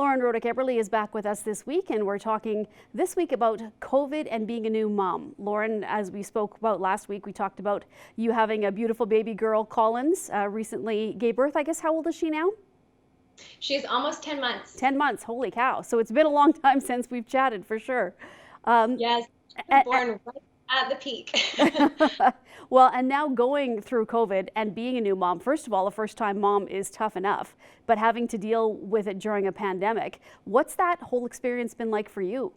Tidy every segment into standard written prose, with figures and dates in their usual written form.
Lauren Rodych-Eberle is back with us this week, and we're talking this week about COVID and being a new mom. Lauren, as we spoke about last week, we talked about you having a beautiful baby girl, Collins, recently gave birth. I guess, how old is she now? She's almost 10 months. 10 months, holy cow. So it's been a long time since we've chatted, for sure. Yes, she was born right at the peak. Well, and now going through COVID and being a new mom, first of all, a first-time mom is tough enough, but having to deal with it during a pandemic, what's that whole experience been like for you?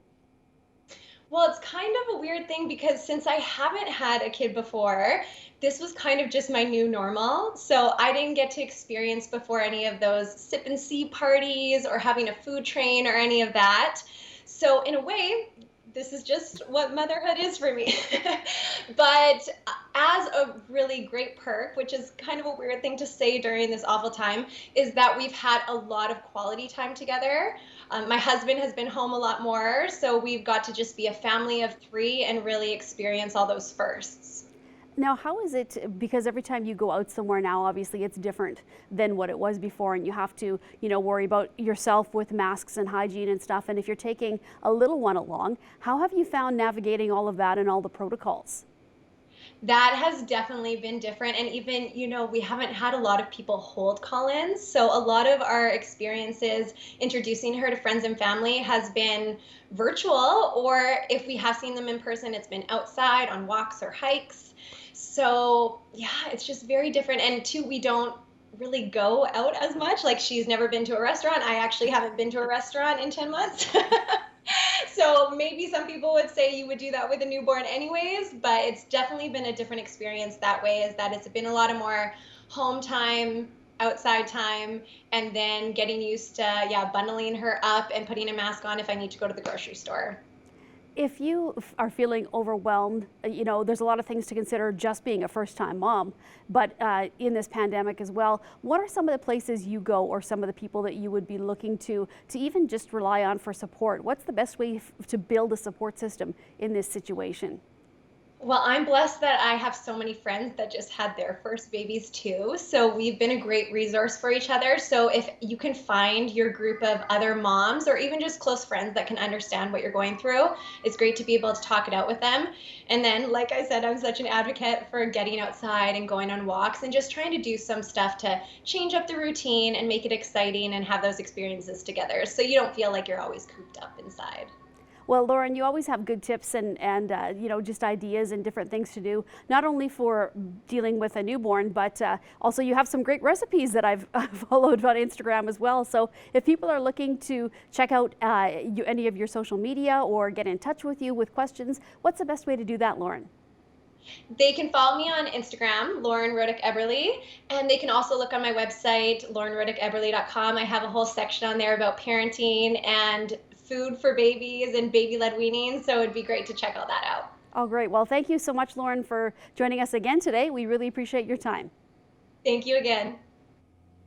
Well, it's kind of a weird thing because since I haven't had a kid before, this was kind of just my new normal. So I didn't get to experience before any of those sip and see parties or having a food train or any of that. So in a way, this is just what motherhood is for me. But as a really great perk, which is kind of a weird thing to say during this awful time, is that we've had a lot of quality time together. My husband has been home a lot more, so we've got to just be a family of three and really experience all those firsts. Now, how is it, because every time you go out somewhere now, obviously it's different than what it was before, and you have to, worry about yourself with masks and hygiene and stuff. And if you're taking a little one along, how have you found navigating all of that and all the protocols? That has definitely been different. And even, we haven't had a lot of people hold Collins. So a lot of our experiences introducing her to friends and family has been virtual, or if we have seen them in person, it's been outside on walks or hikes. So yeah, it's just very different. And two, we don't really go out as much. Like, she's never been to a restaurant. I actually haven't been to a restaurant in 10 months. So maybe some people would say you would do that with a newborn anyways, but it's definitely been a different experience that way, is that it's been a lot of more home time, outside time, and then getting used to, bundling her up and putting a mask on if I need to go to the grocery store. If you are feeling overwhelmed, there's a lot of things to consider just being a first-time mom, but in this pandemic as well, what are some of the places you go or some of the people that you would be looking to even just rely on for support? What's the best way to build a support system in this situation? Well, I'm blessed that I have so many friends that just had their first babies too. So we've been a great resource for each other. So if you can find your group of other moms or even just close friends that can understand what you're going through, it's great to be able to talk it out with them. And then, like I said, I'm such an advocate for getting outside and going on walks and just trying to do some stuff to change up the routine and make it exciting and have those experiences together so you don't feel like you're always cooped up inside. Well, Lauren, you always have good tips and just ideas and different things to do, not only for dealing with a newborn, but also you have some great recipes that I've followed on Instagram as well. So if people are looking to check out any of your social media or get in touch with you with questions, what's the best way to do that, Lauren? They can follow me on Instagram, Lauren Rodych-Eberle, and they can also look on my website, laurenrodych-eberle.com. I have a whole section on there about parenting and food for babies and baby-led weaning, so it'd be great to check all that out. Oh, great. Well, thank you so much, Lauren, for joining us again today. We really appreciate your time. Thank you again.